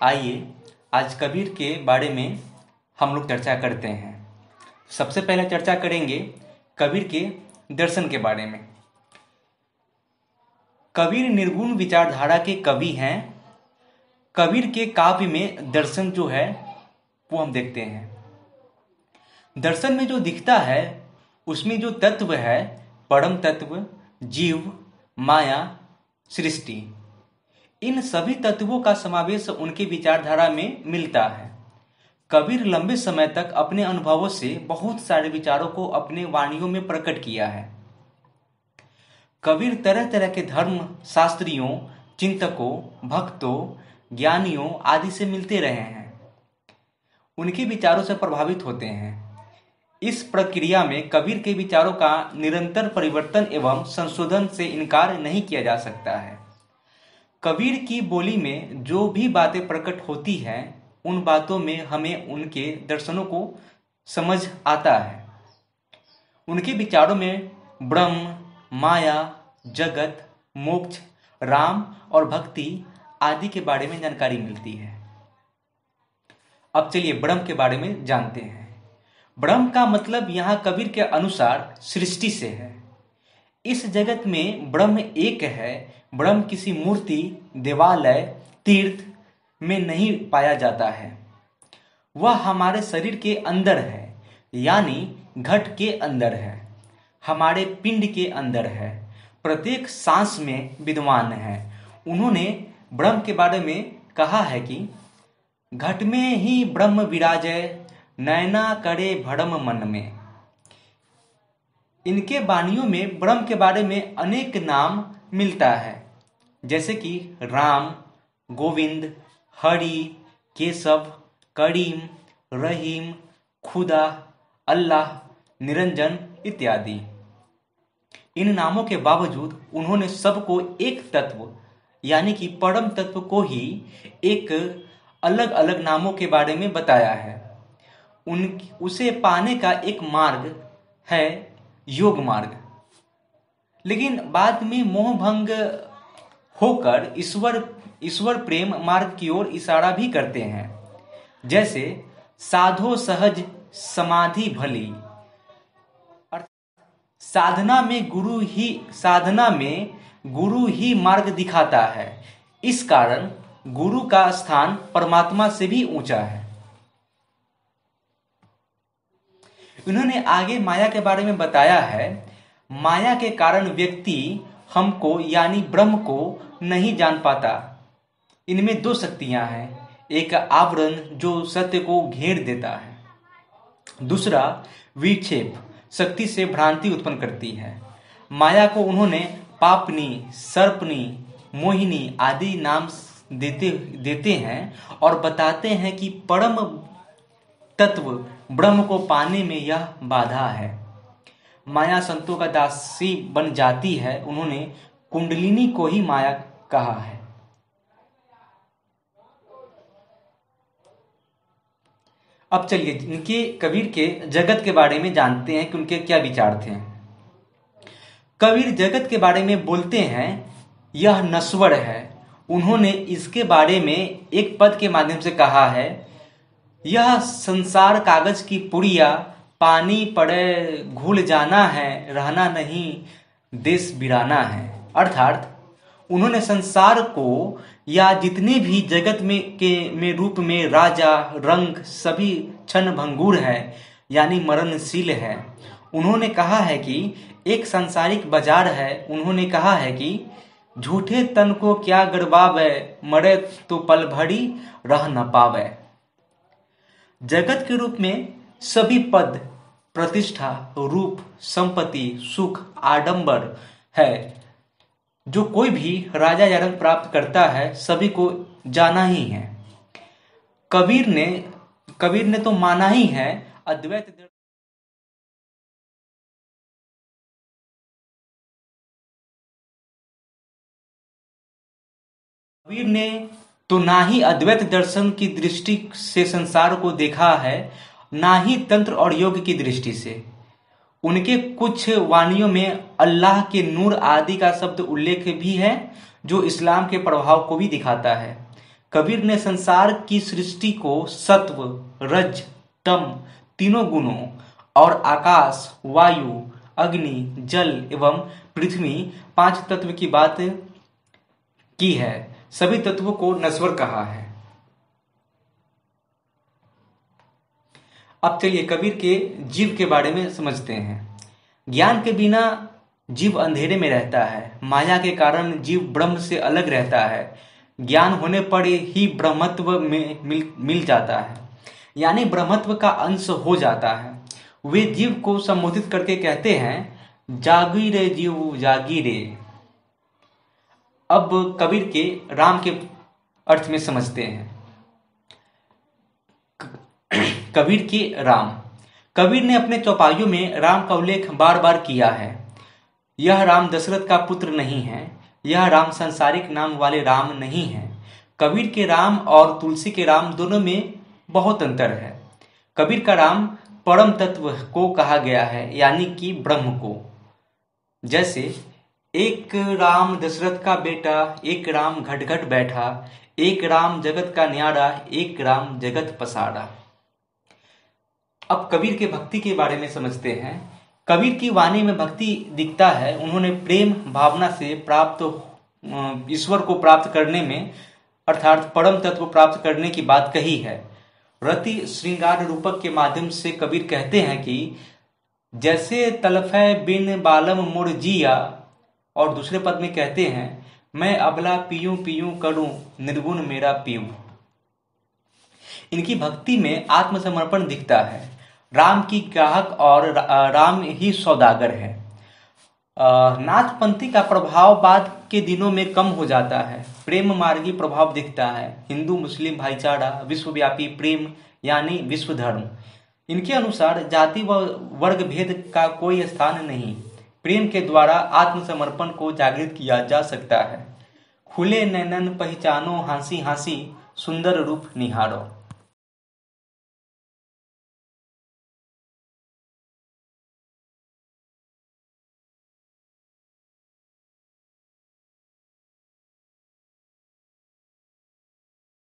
आइए आज कबीर के बारे में हम लोग चर्चा करते हैं। सबसे पहले चर्चा करेंगे कबीर के दर्शन के बारे में। कबीर निर्गुण विचारधारा के कवि हैं। कबीर के काव्य में दर्शन जो है वो हम देखते हैं। दर्शन में जो दिखता है उसमें जो तत्व है, परम तत्व, जीव, माया, सृष्टि, इन सभी तत्वों का समावेश उनके विचारधारा में मिलता है। कबीर लंबे समय तक अपने अनुभवों से बहुत सारे विचारों को अपने वाणियों में प्रकट किया है। कबीर तरह तरह के धर्म शास्त्रियों, चिंतकों, भक्तों, ज्ञानियों आदि से मिलते रहे हैं, उनके विचारों से प्रभावित होते हैं। इस प्रक्रिया में कबीर के विचारों का निरंतर परिवर्तन एवं संशोधन से इनकार नहीं किया जा सकता है। कबीर की बोली में जो भी बातें प्रकट होती हैं उन बातों में हमें उनके दर्शनों को समझ आता है। उनके विचारों में ब्रह्म, माया, जगत, मोक्ष, राम और भक्ति आदि के बारे में जानकारी मिलती है। अब चलिए ब्रह्म के बारे में जानते हैं। ब्रह्म का मतलब यहाँ कबीर के अनुसार सृष्टि से है। इस जगत में ब्रह्म एक है। ब्रह्म किसी मूर्ति, देवालय, तीर्थ में नहीं पाया जाता है। वह हमारे शरीर के अंदर है, यानी घट के अंदर है, हमारे पिंड के अंदर है, प्रत्येक सांस में विद्यमान है। उन्होंने ब्रह्म के बारे में कहा है कि घट में ही ब्रह्म विराजै, नैना करे भ्रम मन में। इनके वाणियों में ब्रह्म के बारे में अनेक नाम मिलता है, जैसे कि राम, गोविंद, हरि, केशव, करीम, रहीम, खुदा, अल्लाह, निरंजन इत्यादि। इन नामों के बावजूद उन्होंने सबको एक तत्व यानी कि परम तत्व को ही एक अलग अलग नामों के बारे में बताया है। उसे पाने का एक मार्ग है योग मार्ग। लेकिन बाद में मोह भंग होकर ईश्वर प्रेम मार्ग की ओर इशारा भी करते हैं, जैसे साधो सहज समाधि भली। साधना में गुरु ही मार्ग दिखाता है। इस कारण गुरु का स्थान परमात्मा से भी ऊंचा है। उन्होंने आगे माया के बारे में बताया है। माया के कारण व्यक्ति हमको यानी ब्रह्म को नहीं जान पाता। इनमें दो शक्तियां हैं, एक आवरण जो सत्य को घेर देता है, दूसरा विक्षेप शक्ति से भ्रांति उत्पन्न करती है। माया को उन्होंने पापनी, सर्पनी, मोहिनी आदि नाम देते हैं और बताते हैं कि परम तत्व ब्रह्म को पाने में यह बाधा है। माया संतों का दासी बन जाती है। उन्होंने कुंडलिनी को ही माया कहा है। अब चलिए इनके कबीर के जगत के बारे में जानते हैं कि उनके क्या विचार थे। कबीर जगत के बारे में बोलते हैं यह नश्वर है। उन्होंने इसके बारे में एक पद के माध्यम से कहा है, यह संसार कागज की पुड़िया, पानी पड़े घुल जाना है, रहना नहीं देश बिराना है। अर्थात उन्होंने संसार को या जितने भी जगत में रूप में राजा, रंग सभी क्षण भंगुर है, यानी मरणशील है। उन्होंने कहा है कि एक सांसारिक बाजार है। उन्होंने कहा है कि झूठे तन को क्या गड़बावे, मरे तो पल भरी रह न पावे। जगत के रूप में सभी पद, प्रतिष्ठा, रूप, संपत्ति, सुख, आडंबर है। जो कोई भी राजा या रंग प्राप्त करता है सभी को जाना ही है। कबीर ने तो माना ही है अद्वैत। कबीर ने तो ना ही अद्वैत दर्शन की दृष्टि से संसार को देखा है, ना ही तंत्र और योग की दृष्टि से। उनके कुछ वाणियों में अल्लाह के नूर आदि का शब्द उल्लेख भी है, जो इस्लाम के प्रभाव को भी दिखाता है। कबीर ने संसार की सृष्टि को सत्व, रज, तम तीनों गुणों और आकाश, वायु, अग्नि, जल एवं पृथ्वी 5 तत्व की बात की है। सभी तत्वों को नश्वर कहा है। अब चलिए कबीर के जीव के बारे में समझते हैं। ज्ञान के बिना जीव अंधेरे में रहता है। माया के कारण जीव ब्रह्म से अलग रहता है। ज्ञान होने पर ही ब्रह्मत्व में मिल जाता है, यानी ब्रह्मत्व का अंश हो जाता है। वे जीव को संबोधित करके कहते हैं, जागी रे जीव जागी रे। अब कबीर के राम के अर्थ में समझते हैं। कबीर के राम। कबीर ने अपने चौपाइयों में राम का उल्लेख बार बार किया है। यह राम दशरथ का पुत्र नहीं है। यह राम सांसारिक नाम वाले राम नहीं है। कबीर के राम और तुलसी के राम दोनों में बहुत अंतर है। कबीर का राम परम तत्व को कहा गया है, यानी कि ब्रह्म को। जैसे एक राम दशरथ का बेटा, एक राम घट घट बैठा, एक राम जगत का न्यारा, एक राम जगत पसारा। अब कबीर के भक्ति के बारे में समझते हैं। कबीर की वाणी में भक्ति दिखता है। उन्होंने प्रेम भावना से प्राप्त ईश्वर को प्राप्त करने में, अर्थात परम तत्व को प्राप्त करने की बात कही है। रति श्रृंगार रूपक के माध्यम से कबीर कहते हैं कि जैसे तलफै बिन बालम मुड़ जिया, और दूसरे पद में कहते हैं, मैं अबला पीयूं पीयूं करूं निर्गुण मेरा पीऊं। इनकी भक्ति में आत्मसमर्पण दिखता है। राम की ग्राहक और राम ही सौदागर है। नाथपंथी का प्रभाव बाद के दिनों में कम हो जाता है। प्रेम मार्गी प्रभाव दिखता है। हिंदू मुस्लिम भाईचारा, विश्वव्यापी प्रेम यानी विश्व धर्म। इनके अनुसार जाति व वर्ग भेद का कोई स्थान नहीं। प्रेम के द्वारा आत्मसमर्पण को जागृत किया जा सकता है। खुले नैनन पहचानो हांसी हांसी, सुंदर रूप निहारो।